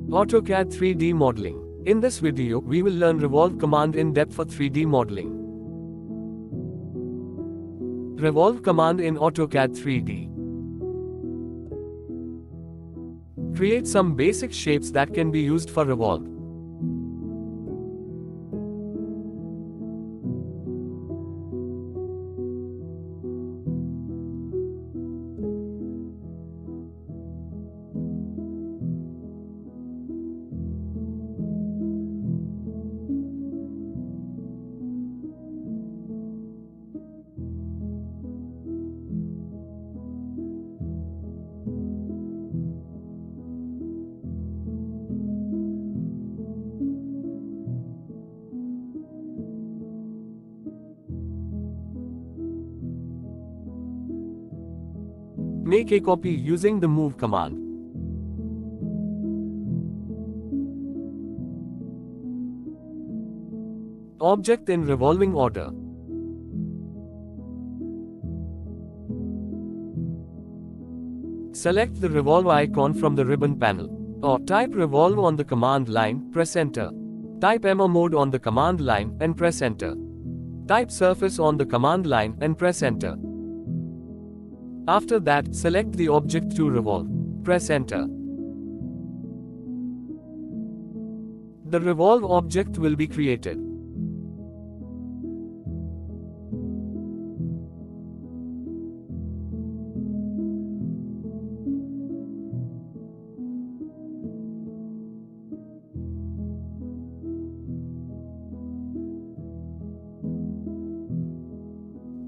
AutoCAD 3D modeling. In this video, we will learn Revolve command in depth for 3D modeling. Revolve command in AutoCAD 3D. Create some basic shapes that can be used for Revolve. Make a copy using the move command. Object in revolving order. Select the revolve icon from the ribbon panel. Or type revolve on the command line, press enter. Type MO mode on the command line and press enter. Type surface on the command line and press enter. After that, select the object to revolve. Press enter. The revolve object will be created.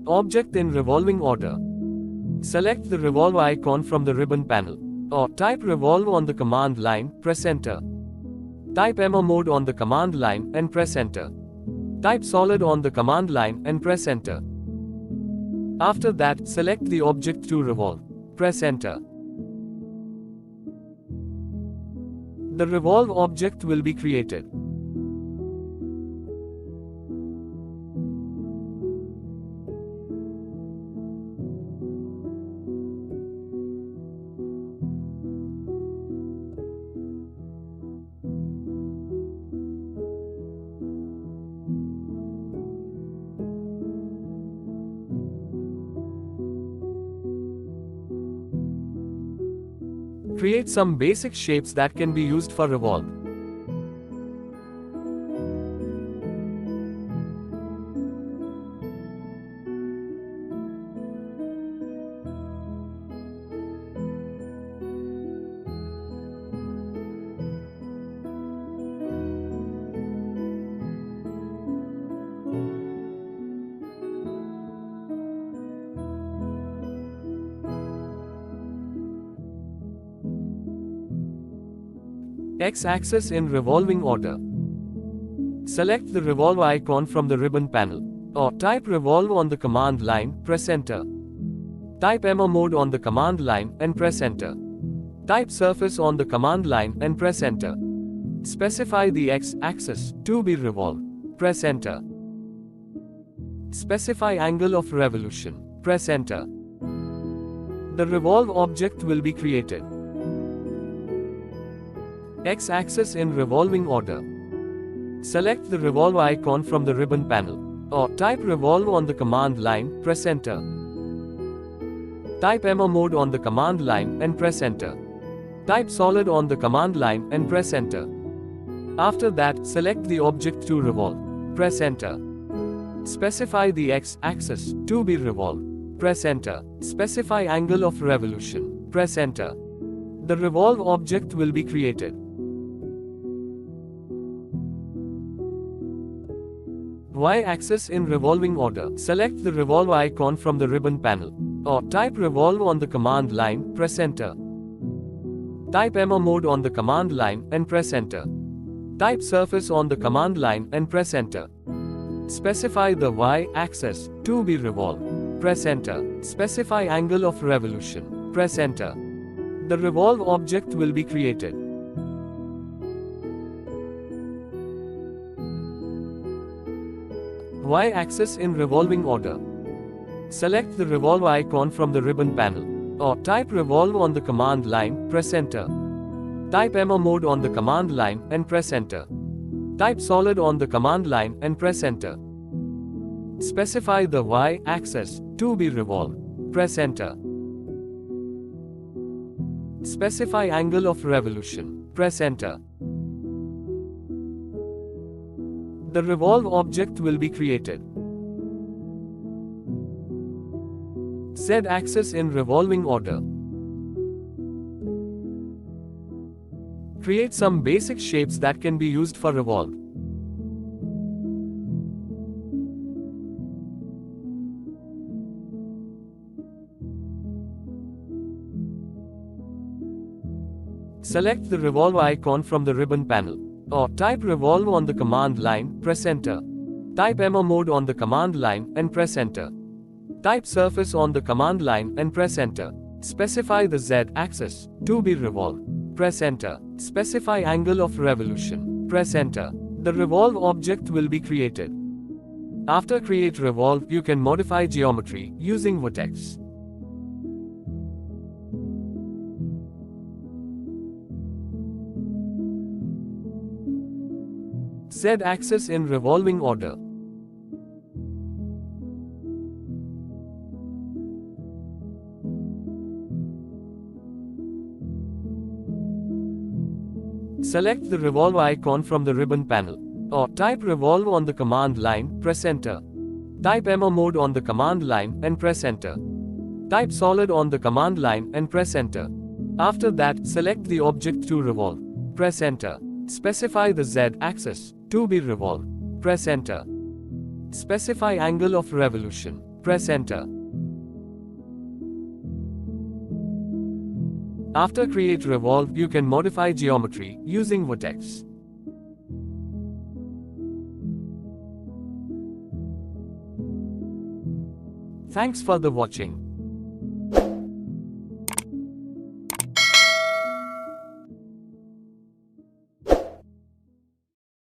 Object in revolving order. Select the revolve icon from the ribbon panel. Or type revolve on the command line, press enter. Type MO mode on the command line and press enter. Type solid on the command line and press enter. After that, select the object to revolve. Press enter. The revolve object will be created. Create some basic shapes that can be used for Revolve. X-axis in revolving order. Select the revolve icon from the ribbon panel. Or type revolve on the command line, press enter. Type MO mode on the command line and press enter. Type surface on the command line and press enter. Specify the X-axis to be revolve. Press enter. Specify angle of revolution. Press enter. The revolve object will be created. X-axis in revolving order. Select the revolve icon from the ribbon panel. Or type revolve on the command line, press enter. Type MO mode on the command line and press enter. Type solid on the command line and press enter. After that, select the object to revolve. Press enter. Specify the X-axis to be revolve. Press enter. Specify angle of revolution. Press enter. The revolve object will be created. Y-axis in revolving order. Select the revolve icon from the ribbon panel. Or type revolve on the command line, press enter. Type MO mode on the command line and press enter. Type surface on the command line and press enter. Specify the Y-axis to be revolve. Press enter. Specify angle of revolution. Press enter. The revolve object will be created. Y-axis in revolving order. Select the revolve icon from the ribbon panel. Or type revolve on the command line, press enter. Type Emma mode on the command line and press enter. Type solid on the command line and press enter. Specify the y-axis to be revolve. Press enter. Specify angle of revolution. Press enter. The revolve object will be created. Z-axis in revolving order. Create some basic shapes that can be used for revolve. Select the revolve icon from the ribbon panel. Or type revolve on the command line, press enter. Type Emma mode on the command line and press enter. Type surface on the command line and press enter. Specify the Z-axis to be revolve. Press enter. Specify angle of revolution. Press enter. The revolve object will be created. After create revolve, you can modify geometry using vertex. Z-axis in revolving order. Select the revolve icon from the ribbon panel. Or type revolve on the command line, press enter. Type Emma mode on the command line and press enter. Type solid on the command line and press enter. After that, select the object to revolve. Press enter. Specify the Z-axis to be revolve. Press enter. Specify angle of revolution. Press enter. After create revolve, you can modify geometry using vertex. Thanks for the watching.